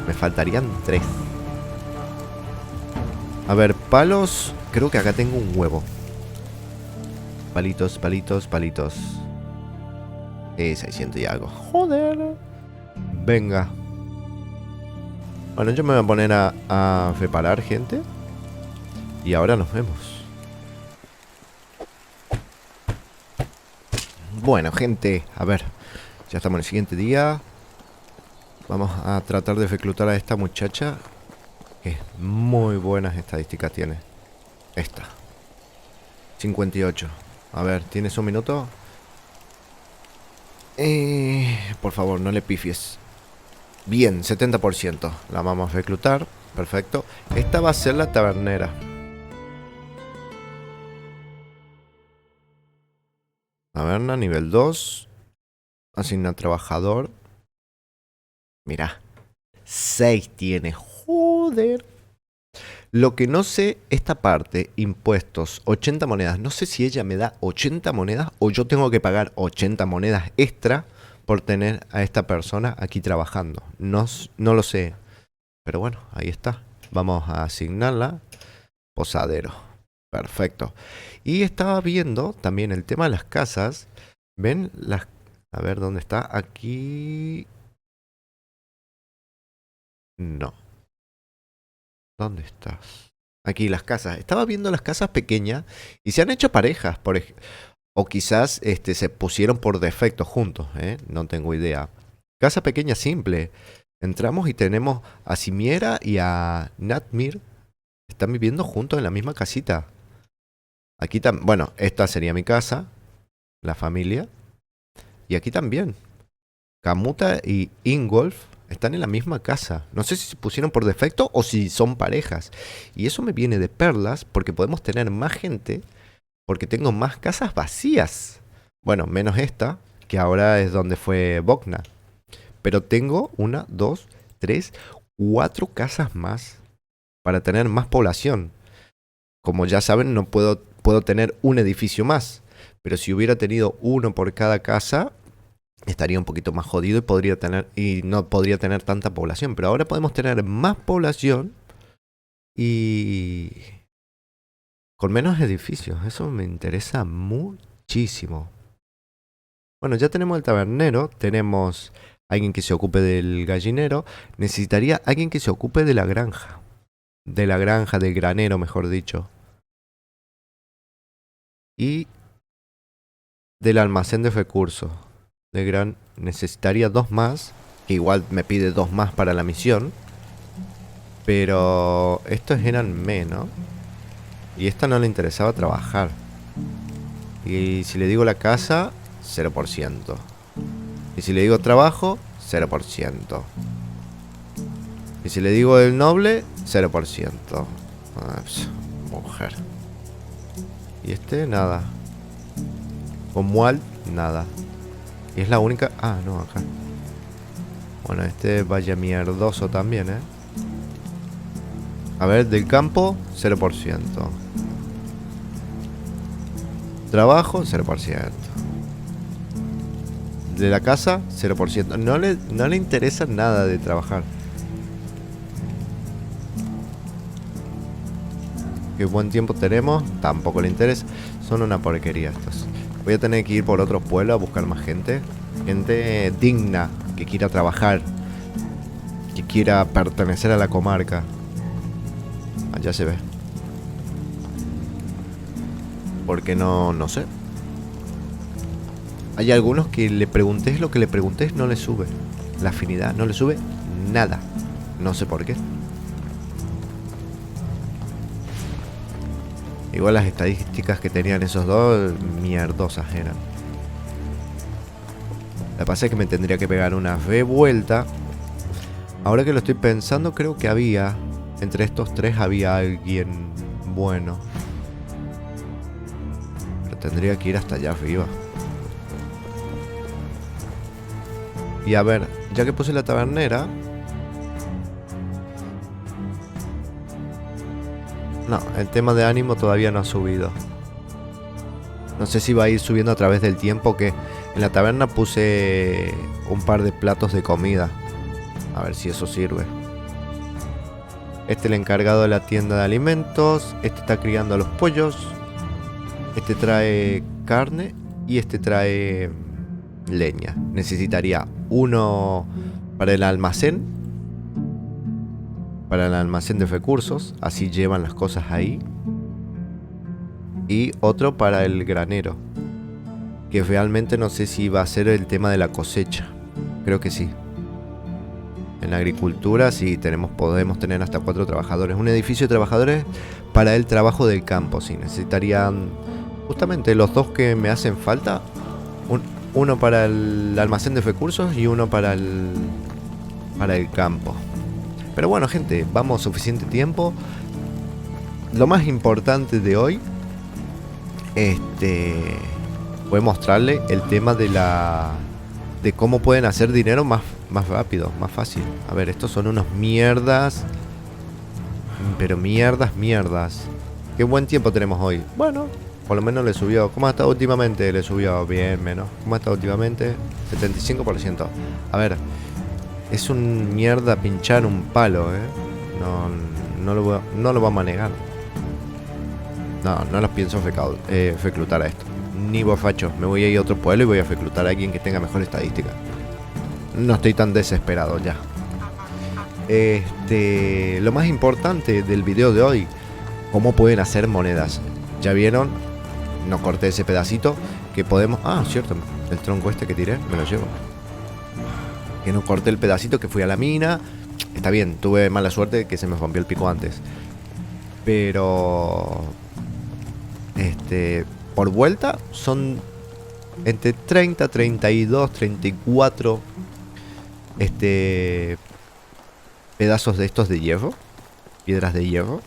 Me faltarían 3. A ver, palos. Creo que acá tengo un huevo. Palitos, palitos, palitos. 600 y algo. Joder. Venga. Bueno, yo me voy a poner a reparar, gente. Y ahora nos vemos. Bueno, gente. A ver. Ya estamos en el siguiente día. Vamos a tratar de reclutar a esta muchacha, que muy buenas estadísticas tiene. Esta. 58. A ver, ¿tienes un minuto? Por favor, no le pifies. Bien, 70%. La vamos a reclutar. Perfecto. Esta va a ser la tabernera. Taberna, nivel 2. Asigna trabajador. Mirá. 6 tiene. Joder. Lo que no sé, esta parte, impuestos, 80 monedas. No sé si ella me da 80 monedas o yo tengo que pagar 80 monedas extra por tener a esta persona aquí trabajando. No, no lo sé. Pero bueno, ahí está. Vamos a asignarla. Posadero. Perfecto. Y estaba viendo también el tema de las casas. ¿Ven? A ver, ¿dónde está? Aquí... No. ¿Dónde estás? Aquí las casas. Estaba viendo las casas pequeñas y se han hecho parejas, o quizás se pusieron por defecto juntos, ¿eh? No tengo idea. Casa pequeña simple. Entramos y tenemos a Simiera y a Natmir. Están viviendo juntos en la misma casita. Aquí también, bueno, esta sería mi casa, la familia. Y aquí también. Kamuta y Ingolf están en la misma casa. No sé si se pusieron por defecto o si son parejas. Y eso me viene de perlas porque podemos tener más gente. Porque tengo más casas vacías. Bueno, menos esta, que ahora es donde fue Bogna. Pero tengo 1, 2, 3, 4 casas más para tener más población. Como ya saben, no puedo tener un edificio más. Pero si hubiera tenido uno por cada casa, estaría un poquito más jodido y no podría tener tanta población. Pero ahora podemos tener más población y con menos edificios. Eso me interesa muchísimo. Bueno, ya tenemos el tabernero, tenemos alguien que se ocupe del gallinero. Necesitaría alguien que se ocupe de la granja. De la granja, del granero, mejor dicho. Y del almacén de recursos. Necesitaría 2 más. Que igual me pide 2 más para la misión. Pero estos eran menos. Y esta no le interesaba trabajar. Y si le digo la casa, 0%. Y si le digo trabajo, 0%. Y si le digo el noble, 0%. Mujer. Y este, nada. Comual, nada. Y es la única... Ah, no, acá. Bueno, este vaya mierdoso también, ¿eh? A ver, del campo, 0%. Trabajo, 0%. De la casa, 0%. No le interesa nada de trabajar. Qué buen tiempo tenemos, tampoco le interesa. Son una porquería estos. Voy a tener que ir por otros pueblos a buscar más gente. Gente digna, que quiera trabajar, que quiera pertenecer a la comarca. Allá se ve. Porque no sé. Hay algunos que le preguntes lo que le preguntes, no le sube. La afinidad no le sube nada. No sé por qué. Igual las estadísticas que tenían esos dos, mierdosas eran. Lo que pasa es que me tendría que pegar una revuelta. Ahora que lo estoy pensando, creo que había... Entre estos 3 había alguien bueno. Pero tendría que ir hasta allá arriba. Y a ver, ya que puse la tabernera... No, el tema de ánimo todavía no ha subido. No sé si va a ir subiendo a través del tiempo, que en la taberna puse un par de platos de comida. A ver si eso sirve. Este es el encargado de la tienda de alimentos. Este está criando a los pollos. Este trae carne. Y este trae leña. Necesitaría uno para el almacén. Para el almacén de recursos. Así llevan las cosas ahí. Y otro para el granero. Que realmente no sé si va a ser el tema de la cosecha. Creo que sí. En la agricultura sí podemos tener hasta 4 trabajadores. Un edificio de trabajadores para el trabajo del campo. Sí, necesitarían justamente los 2 que me hacen falta. Uno para el almacén de recursos y uno para el campo. Pero bueno, gente, vamos suficiente tiempo. Lo más importante de hoy, voy a mostrarle el tema de cómo pueden hacer dinero más rápido, más fácil. A ver, estos son unos mierdas. Pero mierdas. Qué buen tiempo tenemos hoy. Bueno, por lo menos le subió. ¿Cómo ha estado últimamente? Le subió bien menos. ¿Cómo ha estado últimamente? 75%. A ver, es un mierda pinchar un palo, no lo vamos a negar. No los pienso reclutar a esto. Ni bofacho. Me voy a ir a otro pueblo y voy a reclutar a alguien que tenga mejor estadística. No estoy tan desesperado ya. Lo más importante del video de hoy, cómo pueden hacer monedas. Ya vieron, no corté ese pedacito que podemos... Ah, cierto, el tronco este que tiré, me lo llevo. Que no corté el pedacito que fui a la mina. Está bien, tuve mala suerte que se me rompió el pico antes. Pero... por vuelta son entre 30, 32, 34 pedazos de estos de hierro, piedras de hierro,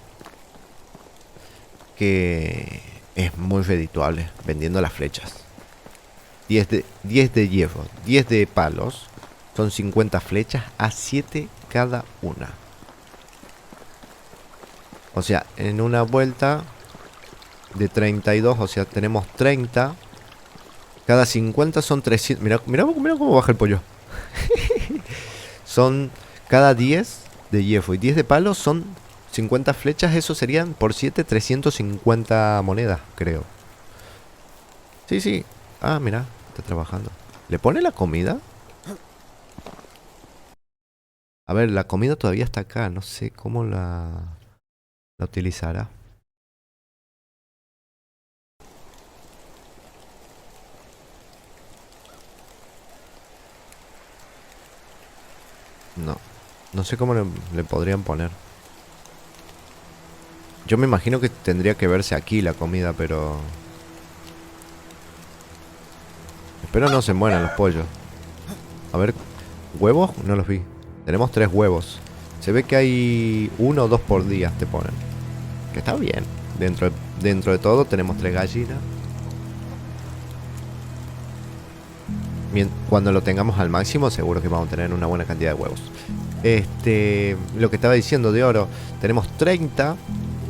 que es muy redituable vendiendo las flechas. 10 de hierro, 10 de palos, son 50 flechas a 7 cada una. O sea, en una vuelta de 32, o sea, tenemos 30. Cada 50 son 300. Mira cómo baja el pollo. Son cada 10 de hierro y 10 de palo son 50 flechas. Eso serían por 7, 350 monedas, creo. Sí. Ah, mira, está trabajando. ¿Le pone la comida? A ver, la comida todavía está acá. No sé cómo la utilizará. No sé cómo le podrían poner. Yo me imagino que tendría que verse aquí la comida, pero... Espero no se mueran los pollos. A ver, ¿huevos? No los vi. Tenemos 3 huevos. Se ve que hay 1 o 2 por día te ponen. Que está bien. Dentro de todo tenemos 3 gallinas. Cuando lo tengamos al máximo, seguro que vamos a tener una buena cantidad de huevos. Lo que estaba diciendo de oro, tenemos 30,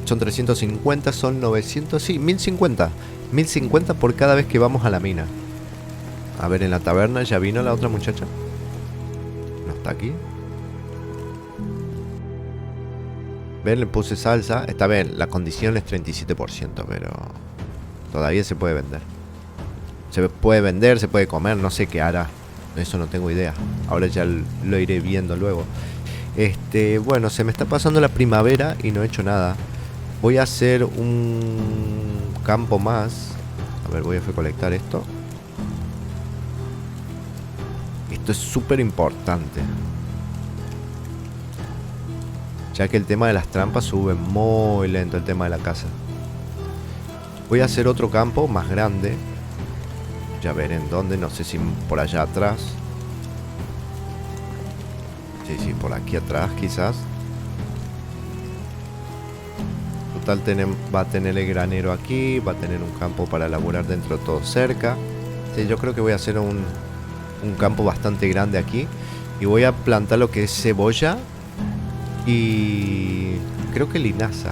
son 350, son 900, sí, 1050. 1050 por cada vez que vamos a la mina. A ver, en la taberna ya vino la otra muchacha. No está aquí. Ven, le puse salsa. Está bien, la condición es 37%, pero todavía se puede vender. Se puede vender, se puede comer, no sé qué hará. Eso no tengo idea. Ahora ya lo iré viendo luego. Bueno, se me está pasando la primavera y no he hecho nada. Voy a hacer un campo más. A ver, voy a recolectar esto. Esto es súper importante, ya que el tema de las trampas sube muy lento, el tema de la casa. Voy a hacer otro campo más grande. Ya veré en dónde, no sé si por allá atrás. Sí, por aquí atrás quizás. Total va a tener el granero aquí, va a tener un campo para elaborar dentro de todo cerca. Sí, yo creo que voy a hacer un campo bastante grande aquí. Y voy a plantar lo que es cebolla y creo que linaza.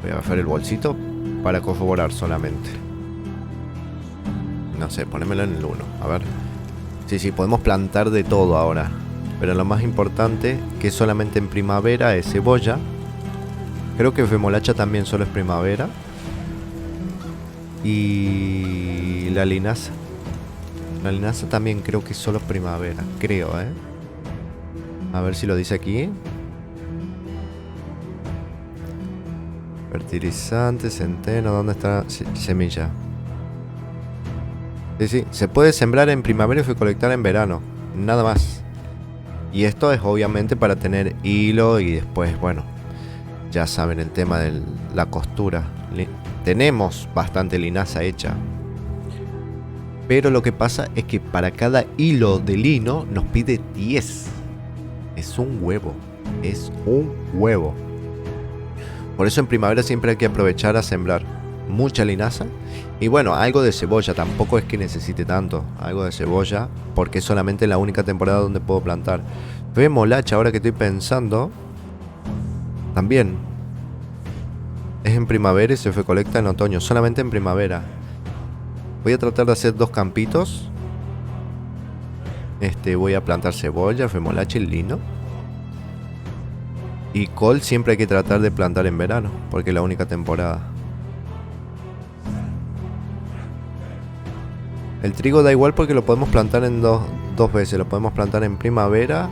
Voy a bajar el bolsito para corroborar solamente. No sé, ponémelo en el 1. A ver. Sí, podemos plantar de todo ahora. Pero lo más importante, que solamente en primavera, es cebolla. Creo que remolacha también solo es primavera. Y la linaza. La linaza también creo que solo es primavera. Creo, A ver si lo dice aquí. Fertilizante, centeno, ¿dónde está? Semilla. Sí, sí, se puede sembrar en primavera y recolectar en verano, nada más. Y esto es obviamente para tener hilo y después, bueno, ya saben el tema de la costura. Tenemos bastante linaza hecha. Pero lo que pasa es que para cada hilo de lino nos pide 10. Es un huevo. Es un huevo. Por eso en primavera siempre hay que aprovechar a sembrar mucha linaza. Y bueno, algo de cebolla. Tampoco es que necesite tanto. Algo de cebolla. Porque es solamente la única temporada donde puedo plantar. Remolacha, ahora que estoy pensando, también es en primavera y se recolecta en otoño. Solamente en primavera. Voy a tratar de hacer 2 campitos. Voy a plantar cebolla, remolacha y lino. Y col siempre hay que tratar de plantar en verano, porque es la única temporada. El trigo da igual porque lo podemos plantar en dos veces. Lo podemos plantar en primavera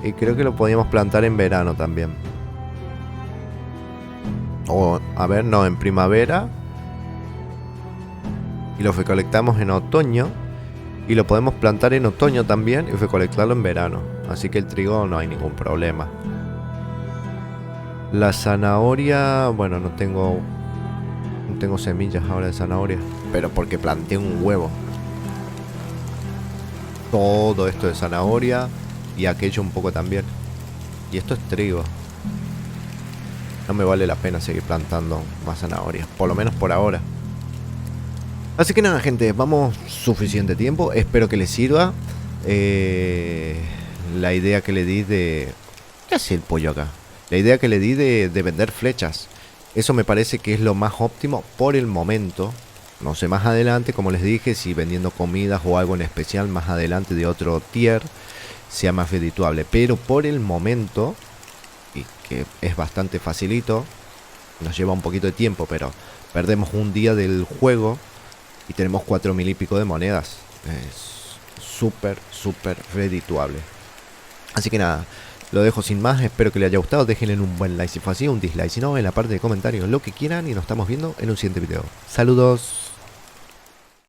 y creo que lo podíamos plantar en verano también. O, a ver, no, en primavera. Y lo recolectamos en otoño. Y lo podemos plantar en otoño también y recolectarlo en verano. Así que el trigo no hay ningún problema. La zanahoria, bueno, no tengo semillas ahora de zanahoria, pero porque planté un huevo. Todo esto de zanahoria y aquello un poco también. Y esto es trigo. No me vale la pena seguir plantando más zanahorias, por lo menos por ahora. Así que nada, gente, vamos suficiente tiempo. Espero que les sirva la idea que le di de... ¿Qué hace el pollo acá? La idea que le di de vender flechas. Eso me parece que es lo más óptimo por el momento. No sé, más adelante, como les dije, si vendiendo comidas o algo en especial más adelante de otro tier sea más redituable. Pero por el momento, y que es bastante facilito, nos lleva un poquito de tiempo, pero perdemos un día del juego y tenemos 4000 y pico de monedas. Es súper redituable. Así que nada, lo dejo sin más. Espero que les haya gustado. Déjenle un buen like si fue así, un dislike si no, en la parte de comentarios lo que quieran. Y nos estamos viendo en un siguiente video. Saludos.